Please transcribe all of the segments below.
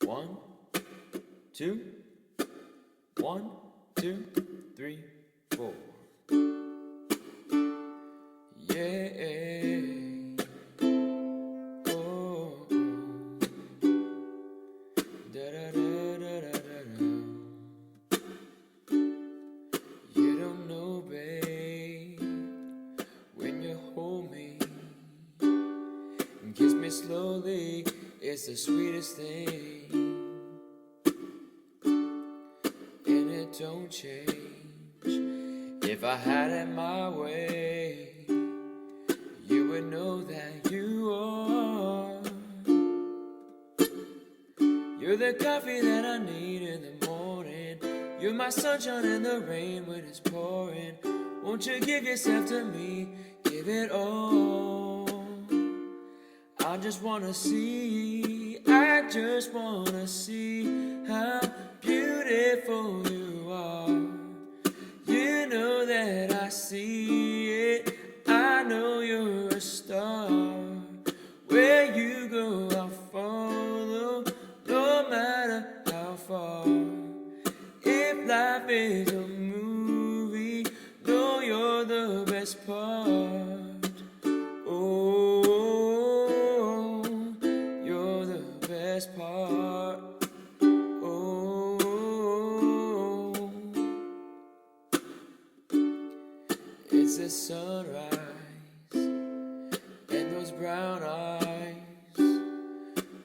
1, 2, 1, 2, 3, 4. Yeah. Oh. Da da da da da da. You don't know, babe, when you hold me and kiss me slowly, it's the sweetest thing, and it don't change. If I had it my way, you would know that you are. You're the coffee that I need in the morning. You're my sunshine in the rain when it's pouring. Won't you give yourself to me? Give it all. I just wanna see how beautiful you are. You know that I see it. I know you're a star. Where you go, I'll follow, no matter how far. If life is a movie, know you're the best part. Oh, you're the best part. Oh, it's the sunrise and those brown eyes.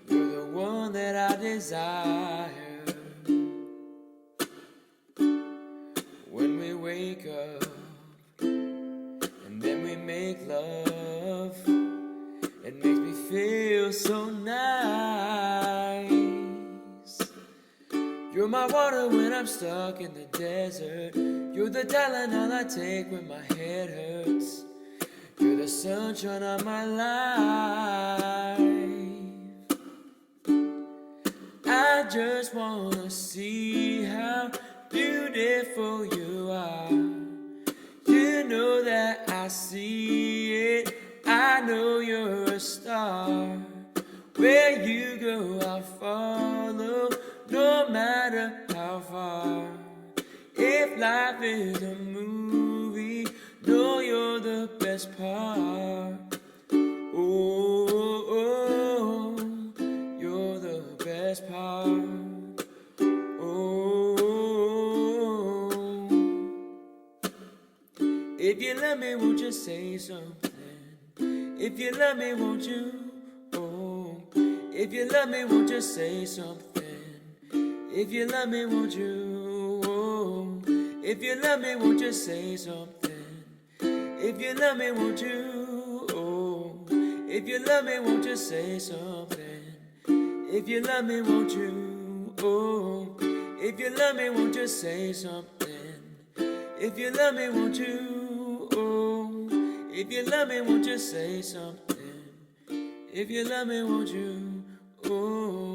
You're the one that I desire. When we wake up and then we make love, it makes me feel so nice. You're my water when I'm stuck in the desert. You're the Tylenol I take when my head hurts. You're the sunshine of my life. I just wanna see how beautiful you are. You know that I see it. I know you're a star. Where you go, I'll follow, no matter how far. If life is a movie, know you're the best part. Oh, you're the best part. Oh, if you love me, won't you say something? If you love me, won't you? Oh, if you love me, won't you say something? If you love me, won't you? Oh, if you love me, won't you say something? If you love me, won't you? Oh, if you love me, won't you say something? If you love me, won't you? Oh, if you love me, won't you say something? If you love me, won't you? Oh, if you love me, won't you say something? If you love me, won't you? Oh.